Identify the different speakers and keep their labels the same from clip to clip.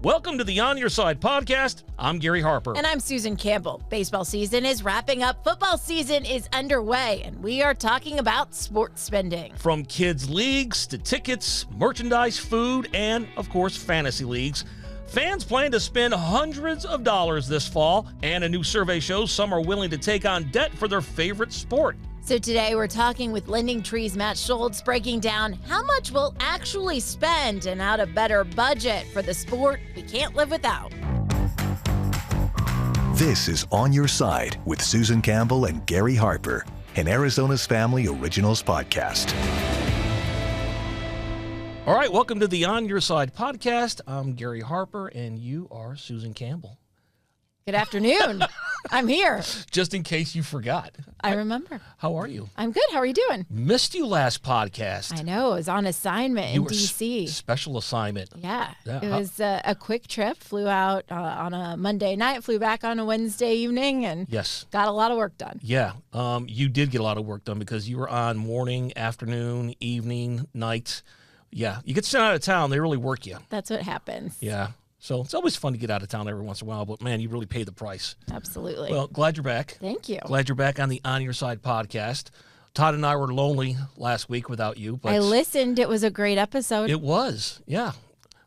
Speaker 1: Welcome to the On Your Side podcast. I'm Gary Harper.
Speaker 2: And I'm Susan Campbell. Baseball season is wrapping up. Football season is underway, and we are talking about sports spending.
Speaker 1: From kids' leagues to tickets, merchandise, food, and, of course, fantasy leagues. Fans plan to spend hundreds of dollars this fall, and a new survey shows some are willing to take on debt for their favorite sport.
Speaker 2: So today we're talking with Lending Tree's Matt Schultz, breaking down how much we'll actually spend and how to better budget for the sport we can't live without.
Speaker 3: This is On Your Side with Susan Campbell and Gary Harper, an Arizona's Family Originals podcast.
Speaker 1: All right, welcome to the On Your Side podcast. I'm Gary Harper, and you are Susan Campbell.
Speaker 2: Good afternoon. I'm here.
Speaker 1: Just in case you forgot.
Speaker 2: I remember.
Speaker 1: How are you?
Speaker 2: I'm good. How are you doing?
Speaker 1: Missed you last podcast.
Speaker 2: I know. I was on assignment in D.C.
Speaker 1: Special assignment.
Speaker 2: Yeah. It was a quick trip. Flew out on a Monday night, flew back on a Wednesday evening, and got a lot of work done.
Speaker 1: Yeah. You did get a lot of work done because you were on morning, afternoon, evening, night. Yeah. You get sent out of town, they really work you.
Speaker 2: That's what happens.
Speaker 1: Yeah. So it's always fun to get out of town every once in a while, but man, you really pay the price.
Speaker 2: Absolutely.
Speaker 1: Well, glad you're back.
Speaker 2: Thank you.
Speaker 1: Glad you're back on the On Your Side podcast. Todd and I were lonely last week without you. But
Speaker 2: I listened. It was a great episode.
Speaker 1: It was, yeah.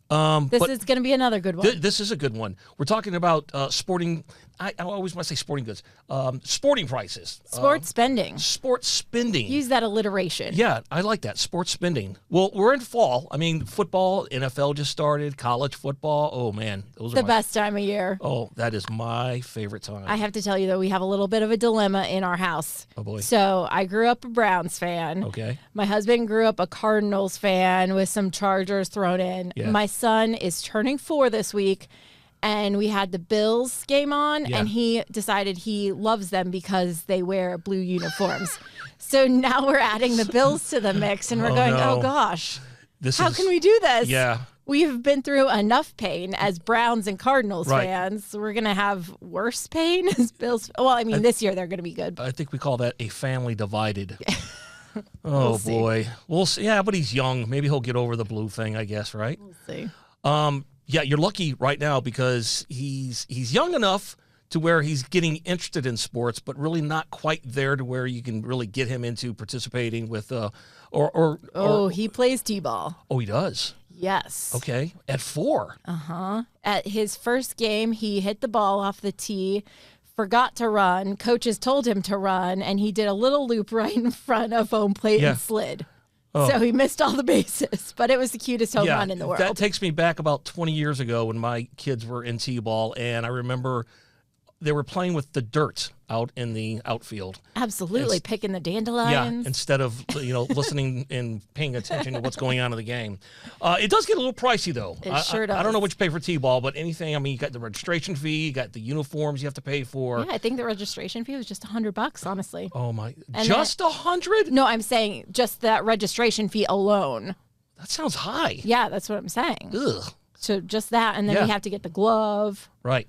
Speaker 2: This is going to be another good one.
Speaker 1: This is a good one. We're talking about sporting. I always want to say sporting goods. Sporting prices.
Speaker 2: Sports spending.
Speaker 1: Sports spending.
Speaker 2: Use that alliteration.
Speaker 1: Yeah, I like that. Sports spending. Well, we're in fall. I mean, football, NFL just started. College football. Oh, man. Those are
Speaker 2: the best time of year.
Speaker 1: Oh, that is my favorite time.
Speaker 2: I have to tell you, though, we have a little bit of a dilemma in our house.
Speaker 1: Oh, boy.
Speaker 2: So I grew up a Browns fan.
Speaker 1: Okay.
Speaker 2: My husband grew up a Cardinals fan with some Chargers thrown in.
Speaker 1: Yeah.
Speaker 2: My son is turning 4 this week. And we had the Bills game on, and he decided he loves them because they wear blue uniforms. So now we're adding the Bills to the mix, and we're oh gosh, how can we do this?
Speaker 1: Yeah.
Speaker 2: We've been through enough pain as Browns and Cardinals fans. We're going to have worse pain as Bills. Well, I mean, this year they're going to be good.
Speaker 1: I think we call that a family divided.
Speaker 2: We'll
Speaker 1: boy. We'll see. Yeah, but he's young. Maybe he'll get over the blue thing, I guess, right?
Speaker 2: We'll see.
Speaker 1: Yeah, you're lucky right now because he's young enough to where he's getting interested in sports, but really not quite there to where you can really get him into participating with
Speaker 2: he plays t-ball.
Speaker 1: Oh, he does?
Speaker 2: Yes.
Speaker 1: Okay. At 4?
Speaker 2: Uh-huh. At his first game, he hit the ball off the tee, forgot to run. Coaches told him to run, and he did a little loop right in front of home plate and slid. Oh. So he missed all the bases, but it was the cutest home run in the world.
Speaker 1: That takes me back about 20 years ago when my kids were in t-ball, and I remember they were playing with the dirt out in the outfield.
Speaker 2: Absolutely, picking the dandelions.
Speaker 1: Yeah, instead of listening and paying attention to what's going on in the game. It does get a little pricey, though.
Speaker 2: It sure does.
Speaker 1: I don't know what you pay for t-ball, but anything, I mean, you got the registration fee, you got the uniforms you have to pay for.
Speaker 2: Yeah, I think the registration fee was just $100, honestly.
Speaker 1: Oh, my. Just $100?
Speaker 2: No, I'm saying just that registration fee alone.
Speaker 1: That sounds high.
Speaker 2: Yeah, that's what I'm saying.
Speaker 1: Ugh.
Speaker 2: So just that, and then we have to get the glove.
Speaker 1: Right.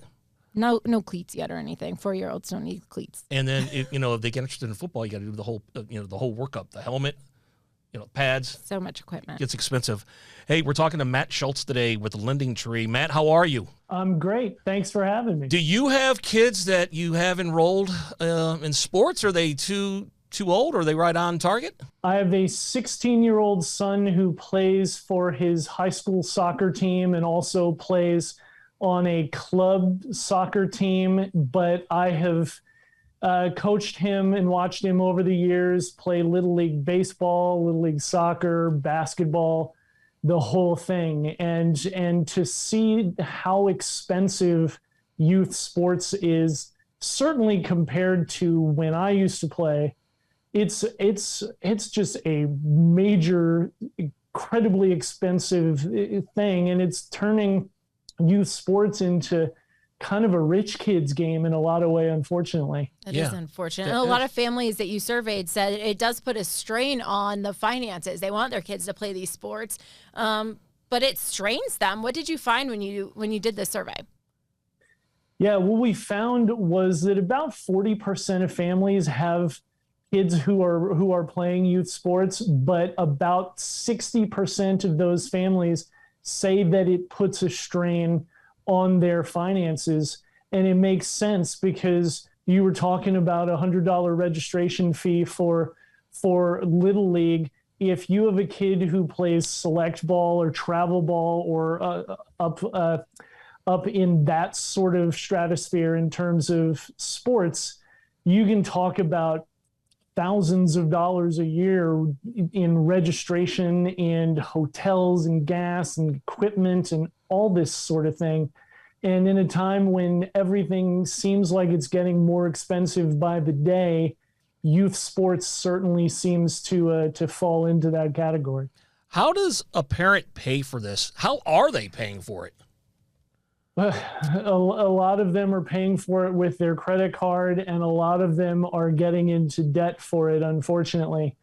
Speaker 2: No cleats yet or anything. 4-year-olds don't need cleats.
Speaker 1: And then, if they get interested in football, you got to do the whole, the whole workup, the helmet, pads.
Speaker 2: So much equipment.
Speaker 1: It's expensive. Hey, we're talking to Matt Schultz today with Lending Tree. Matt, how are you?
Speaker 4: I'm great. Thanks for having me.
Speaker 1: Do you have kids that you have enrolled in sports? Are they too old? Or are they right on target?
Speaker 4: I have a 16-year-old son who plays for his high school soccer team and also plays on a club soccer team, but I have coached him and watched him over the years play Little League baseball, Little League soccer, basketball, the whole thing. And to see how expensive youth sports is, certainly compared to when I used to play, it's just a major, incredibly expensive thing, and it's turning youth sports into kind of a rich kid's game in a lot of ways, unfortunately.
Speaker 2: That is unfortunate. And a lot of families that you surveyed said it does put a strain on the finances. They want their kids to play these sports, but it strains them. What did you find when you did this survey?
Speaker 4: Yeah, what we found was that about 40% of families have kids who are playing youth sports, but about 60% of those families say that it puts a strain on their finances. And it makes sense because you were talking about $100 registration fee for Little League. If you have a kid who plays select ball or travel ball or up in that sort of stratosphere in terms of sports, you can talk about thousands of dollars a year in registration and hotels and gas and equipment and all this sort of thing. And in a time when everything seems like it's getting more expensive by the day, youth sports certainly seems to fall into that category.
Speaker 1: How does a parent pay for this? How are they paying for it?
Speaker 4: A lot of them are paying for it with their credit card, and a lot of them are getting into debt for it, unfortunately.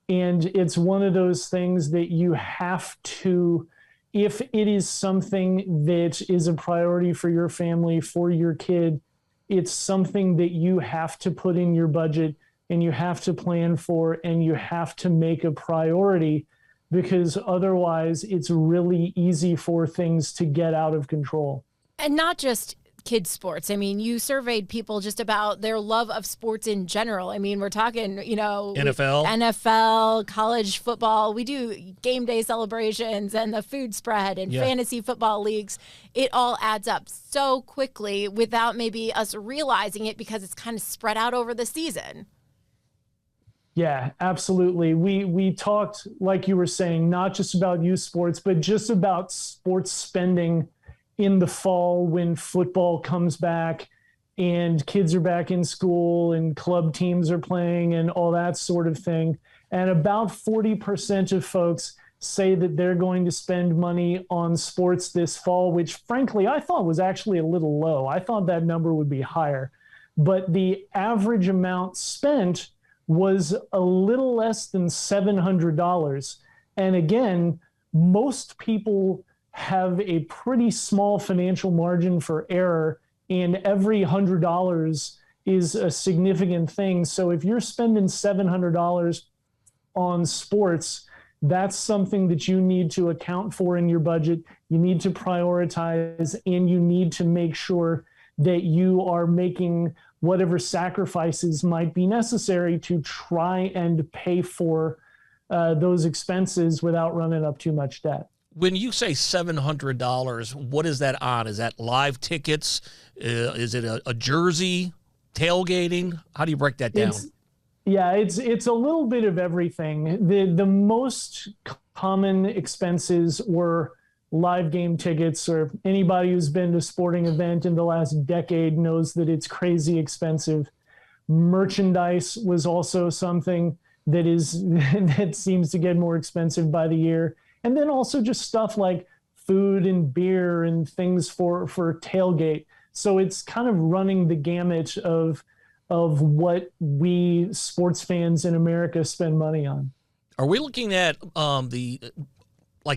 Speaker 4: And it's one of those things that you have to, if it is something that is a priority for your family, for your kid, it's something that you have to put in your budget and you have to plan for and you have to make a priority, because otherwise it's really easy for things to get out of control.
Speaker 2: And not just kids sports. I mean, you surveyed people just about their love of sports in general. I mean, we're talking, NFL, college football. We do game day celebrations and the food spread and fantasy football leagues. It all adds up so quickly without maybe us realizing it because it's kind of spread out over the season.
Speaker 4: Yeah, absolutely. We talked, like you were saying, not just about youth sports, but just about sports spending in the fall when football comes back and kids are back in school and club teams are playing and all that sort of thing. And about 40% of folks say that they're going to spend money on sports this fall, which frankly, I thought was actually a little low. I thought that number would be higher. But the average amount spent was a little less than $700. And again, most people have a pretty small financial margin for error, and every $100 is a significant thing. So if you're spending $700 on sports, that's something that you need to account for in your budget. You need to prioritize, and you need to make sure that you are making whatever sacrifices might be necessary to try and pay for those expenses without running up too much debt.
Speaker 1: When you say $700, what is that on? Is that live tickets? Is it a jersey, tailgating? How do you break that down?
Speaker 4: It's a little bit of everything. The most common expenses were live game tickets, or anybody who's been to a sporting event in the last decade knows that it's crazy expensive. Merchandise was also something that seems to get more expensive by the year. And then also just stuff like food and beer and things for tailgate. So it's kind of running the gamut of what we sports fans in America spend money on.
Speaker 1: Are we looking at the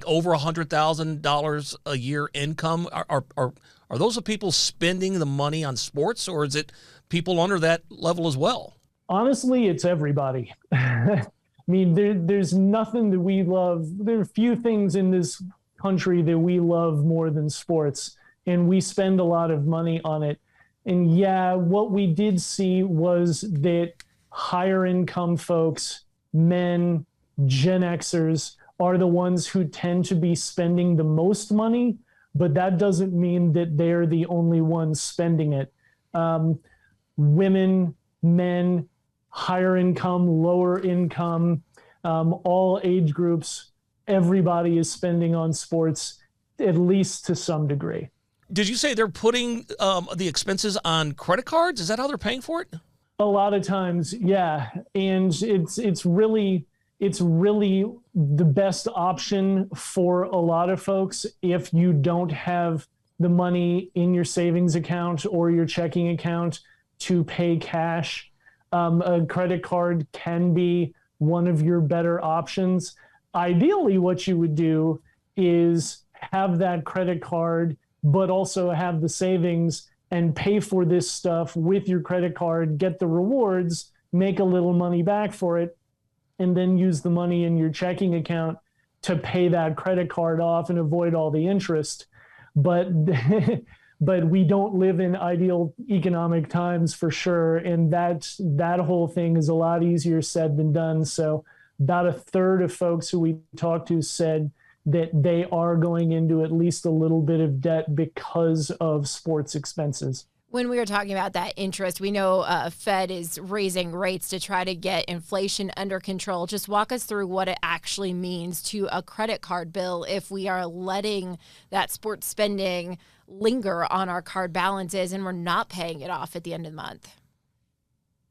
Speaker 1: over $100,000 a year income? Are those the people spending the money on sports, or is it people under that level as well?
Speaker 4: Honestly, it's everybody. I mean, there's nothing that we love. There are few things in this country that we love more than sports, and we spend a lot of money on it. And yeah, what we did see was that higher income folks, men, Gen Xers, are the ones who tend to be spending the most money, but that doesn't mean that they're the only ones spending it. Women, men, higher income, lower income, all age groups, everybody is spending on sports, at least to some degree.
Speaker 1: Did you say they're putting the expenses on credit cards? Is that how they're paying for it?
Speaker 4: A lot of times, yeah. And it's really the best option for a lot of folks if you don't have the money in your savings account or your checking account to pay cash. A credit card can be one of your better options. Ideally, what you would do is have that credit card, but also have the savings and pay for this stuff with your credit card, get the rewards, make a little money back for it, and then use the money in your checking account to pay that credit card off and avoid all the interest. but but we don't live in ideal economic times for sure. And that whole thing is a lot easier said than done. So about a third of folks who we talked to said that they are going into at least a little bit of debt because of sports expenses.
Speaker 2: When we were talking about that interest, we know Fed is raising rates to try to get inflation under control. Just walk us through what it actually means to a credit card bill if we are letting that sports spending linger on our card balances and we're not paying it off at the end of the month.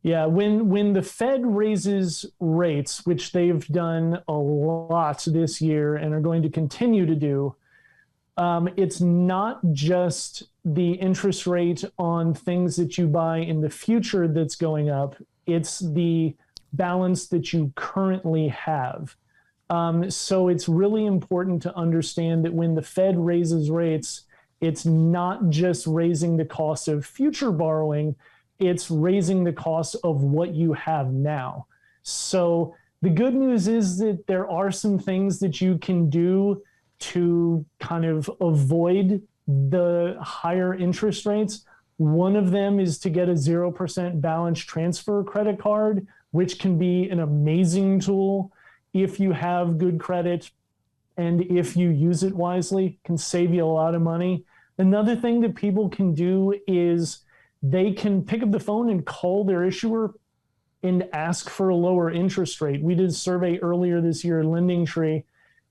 Speaker 4: Yeah, when the Fed raises rates, which they've done a lot this year and are going to continue to do, it's not just the interest rate on things that you buy in the future that's going up. It's the balance that you currently have. So it's really important to understand that when the Fed raises rates, it's not just raising the cost of future borrowing, it's raising the cost of what you have now. So the good news is that there are some things that you can do to kind of avoid the higher interest rates. One of them is to get a 0% balance transfer credit card, which can be an amazing tool if you have good credit and if you use it wisely, can save you a lot of money. Another thing that people can do is they can pick up the phone and call their issuer and ask for a lower interest rate. We did a survey earlier this year at LendingTree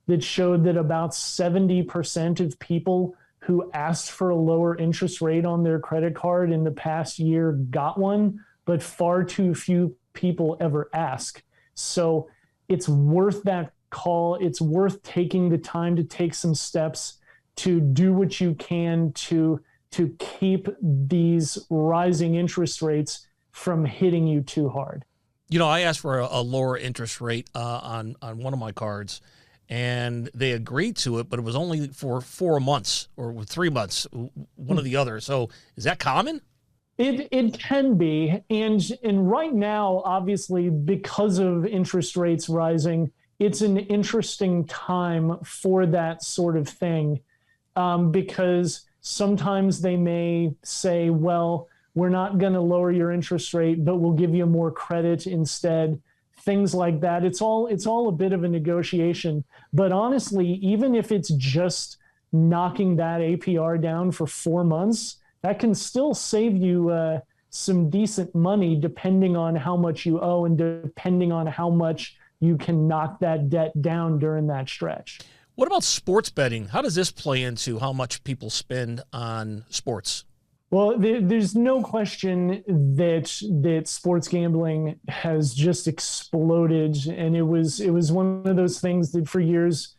Speaker 4: that showed that about 70% of people who asked for a lower interest rate on their credit card in the past year got one, but far too few people ever ask. So it's worth that call. It's worth taking the time to take some steps to do what you can to keep these rising interest rates from hitting you too hard.
Speaker 1: You know, I asked for a lower interest rate on one of my cards, and they agreed to it, but it was only for 4 months or 3 months, one or the other. So is that common?
Speaker 4: It can be. And right now, obviously, because of interest rates rising, it's an interesting time for that sort of thing, because sometimes they may say, well, we're not going to lower your interest rate, but we'll give you more credit instead. Things like that. It's all a bit of a negotiation. But honestly, even if it's just knocking that APR down for 4 months, that can still save you some decent money depending on how much you owe and depending on how much you can knock that debt down during that stretch.
Speaker 1: What about sports betting? How does this play into how much people spend on sports?
Speaker 4: Well, there's no question that sports gambling has just exploded, and it was one of those things that for years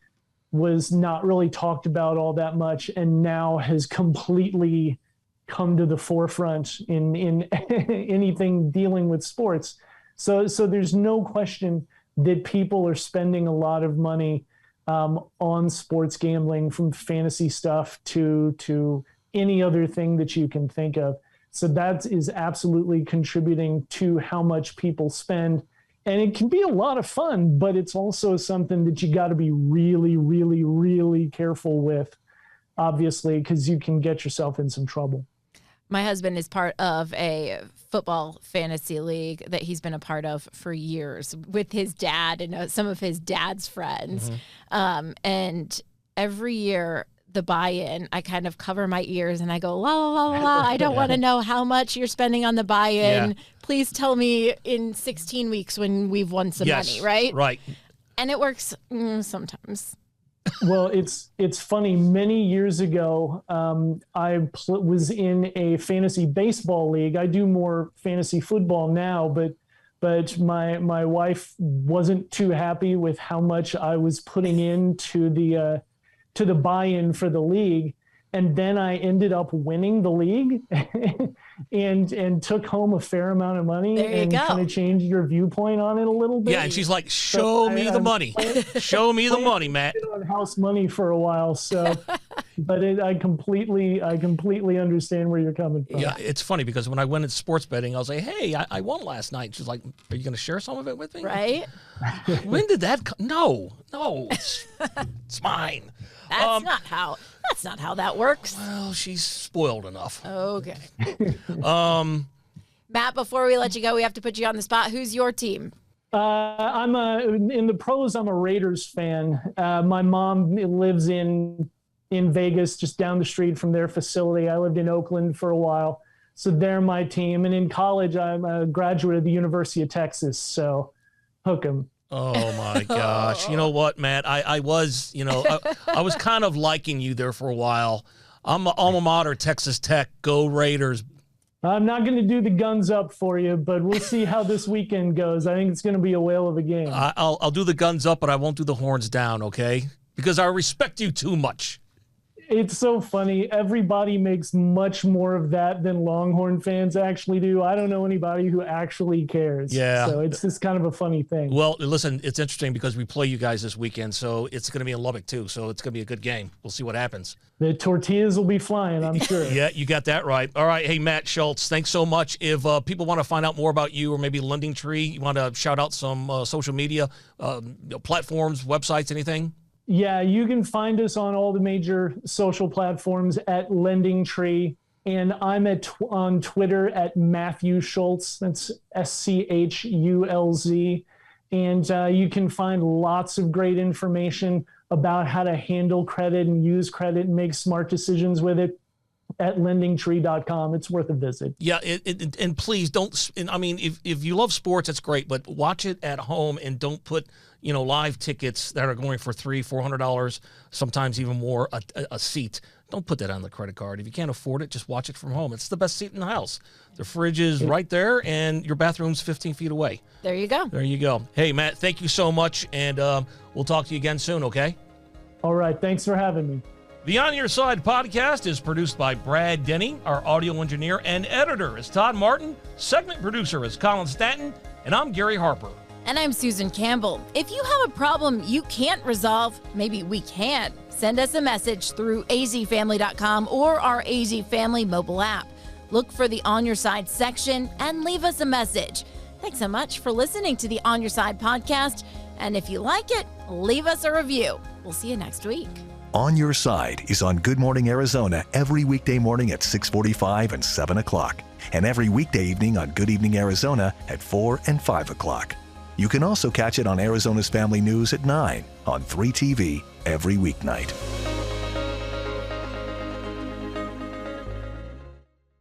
Speaker 4: was not really talked about all that much, and now has completely come to the forefront in anything dealing with sports. So there's no question that people are spending a lot of money on sports gambling, from fantasy stuff to any other thing that you can think of. So that is absolutely contributing to how much people spend. And it can be a lot of fun, but it's also something that you got to be really, really, really careful with, obviously, because you can get yourself in some trouble.
Speaker 2: My husband is part of a football fantasy league that he's been a part of for years with his dad and some of his dad's friends. Mm-hmm. And every year, the buy-in, I kind of cover my ears and I go, la, la, la, la, la. I don't want to know how much you're spending on the buy-in. Yeah. Please tell me in 16 weeks when we've won some money, right?
Speaker 1: Right.
Speaker 2: And it works sometimes.
Speaker 4: Well, it's funny. Many years ago, I was in a fantasy baseball league. I do more fantasy football now, but my wife wasn't too happy with how much I was putting into the buy-in for the league. And then I ended up winning the league and took home a fair amount of money and kind of changed your viewpoint on it a little bit.
Speaker 1: Yeah, and she's like, show me the money. Show me the money, Matt.
Speaker 4: On house money for a while, so but I completely understand where you're coming from.
Speaker 1: Yeah, it's funny because when I went into sports betting, I was like, hey, I won last night. She's like, are you going to share some of it with me?
Speaker 2: Right?
Speaker 1: When did that come? No, it's mine.
Speaker 2: That's not how that works.
Speaker 1: Well, she's spoiled enough.
Speaker 2: Okay. Matt, before we let you go, we have to put you on the spot. Who's your team?
Speaker 4: In the pros, I'm a Raiders fan. My mom lives in Vegas, just down the street from their facility. I lived in Oakland for a while, so they're my team. And in college, I'm a graduate of the University of Texas, so hook 'em.
Speaker 1: Oh my gosh! You know what, Matt? I was, I was kind of liking you there for a while. I'm an alma mater, Texas Tech. Go Raiders!
Speaker 4: I'm not going to do the guns up for you, but we'll see how this weekend goes. I think it's going to be a whale of a game.
Speaker 1: I'll do the guns up, but I won't do the horns down, okay? Because I respect you too much.
Speaker 4: It's so funny. Everybody makes much more of that than Longhorn fans actually do. I don't know anybody who actually cares.
Speaker 1: Yeah.
Speaker 4: So it's just kind of a funny thing.
Speaker 1: Well, listen, it's interesting because we play you guys this weekend, so it's going to be in Lubbock too. So it's going to be a good game. We'll see what happens.
Speaker 4: The tortillas will be flying, I'm sure.
Speaker 1: Yeah, you got that right. All right. Hey, Matt Schultz, thanks so much. If people want to find out more about you or maybe Lending Tree, you want to shout out some social media platforms, websites, anything?
Speaker 4: Yeah, you can find us on all the major social platforms at Lending Tree, and I'm on Twitter at Matthew Schultz. That's SCHULZ, and you can find lots of great information about how to handle credit and use credit and make smart decisions with it at lendingtree.com. It's worth a visit.
Speaker 1: Yeah, and please don't. I mean, if you love sports, that's great, but watch it at home and don't put live tickets that are going for $300-$400, sometimes even more a seat. Don't put that on the credit card. If you can't afford it, just watch it from home. It's the best seat in the house. The fridge is right there, and your bathroom's 15 feet away.
Speaker 2: There you go.
Speaker 1: There you go. Hey, Matt, thank you so much, and we'll talk to you again soon, okay?
Speaker 4: All right. Thanks for having me.
Speaker 1: The On Your Side podcast is produced by Brad Denny. Our audio engineer and editor is Todd Martin. Segment producer is Colin Stanton, and I'm Gary Harper.
Speaker 2: And I'm Susan Campbell. If you have a problem you can't resolve, maybe we can. Send us a message through azfamily.com or our AZ Family mobile app. Look for the On Your Side section and leave us a message. Thanks so much for listening to the On Your Side podcast. And if you like it, leave us a review. We'll see you next week.
Speaker 3: On Your Side is on Good Morning Arizona every weekday morning at 6:45 and 7 o'clock, and every weekday evening on Good Evening Arizona at 4 and 5 o'clock. You can also catch it on Arizona's Family News at 9 on 3TV every weeknight.